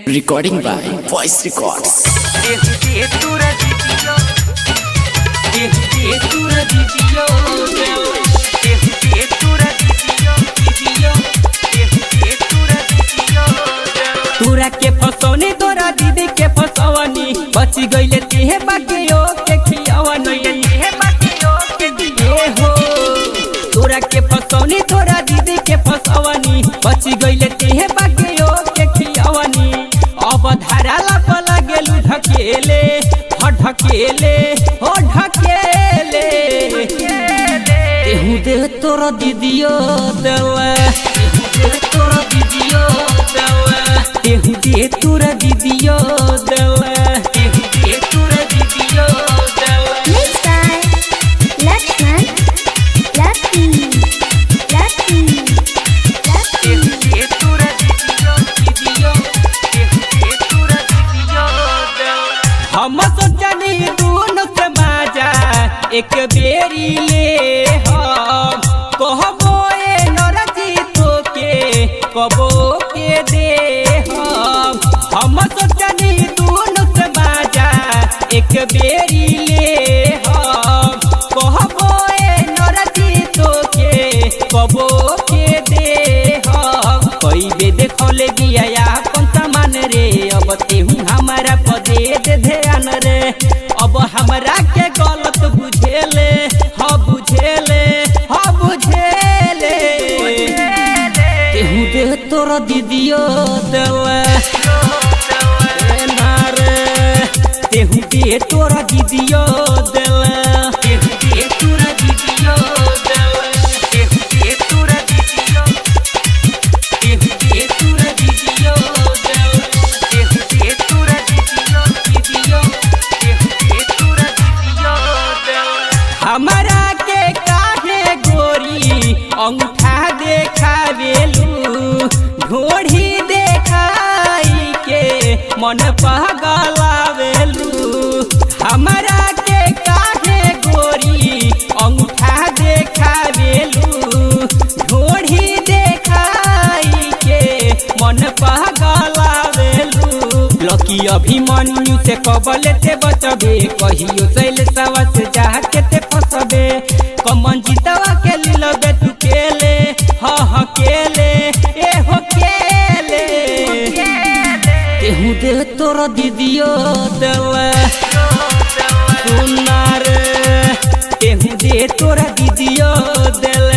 Recording by Voice Records. तोरा के फसौनी तोरा दीदी के फसवनी बची गईले तेहे बाकियो के खियावनी तेहे बाकियो के दिए हो। तोरा के फसौनी तोरा दीदी के फसवनी बची गईले तेहे बाकियो के खियावनी। अब धाराला पला गेलू ढकेले ढकेले हो ढकेले तेहू दे तोरा दीदियो देला तोरा दीदियो देला तेहू दे तोरा दीदियो देला तेहू दे तोरा दीदियो देला। Mixed by Lakshman, Lucky, Lucky, तेहू दे तोरा दीदियो तेहू दे तोरा दीदियो देला। हम सोचनी दोनों से मजा एक बेरी ले हम कहबो ए नरजी तो के कबो के दे हम सोचनी दोनों से मजा एक बेरी ले हम कहबो ए नरजी तो के कबो के दे हम। कई बे देखले बिया कौन सामान रे अब तेहू हमारा पदे दे ध्यान रे। अब हमरा के गलत बुझेले हाँ बुझेले हाँ बुझेले तेहू दे तोरा दीदियो देला तेहू दे तोरा दीदियो देला तेहू दे तोरा दीदियो देला तेहू दे तोरा दीदियो तेहू दे तोरा दीदियो देला तेहू दे तोरा दीदियो दीदियो तेहू दे तोरा दीदियो देला। हमरा के काहे गोरी अंगूठा देखावेलू ढोढ़ी देखाई के मन पगलावेलू। हमरा के काहे गोरी अंगूठा देखावेलू ढोढ़ी देखाई के मन पगलावेलू। लकी अभिमन्यु से कबले ते बचबे कहियो सैल सवा से जाके ते फसबे कमन जीतवा के लिलबे तू केले हाँ केले ए हो केले तेहू दे तोरा दीदियो देला सुनार तेहू दे तोरा दीदियो देला।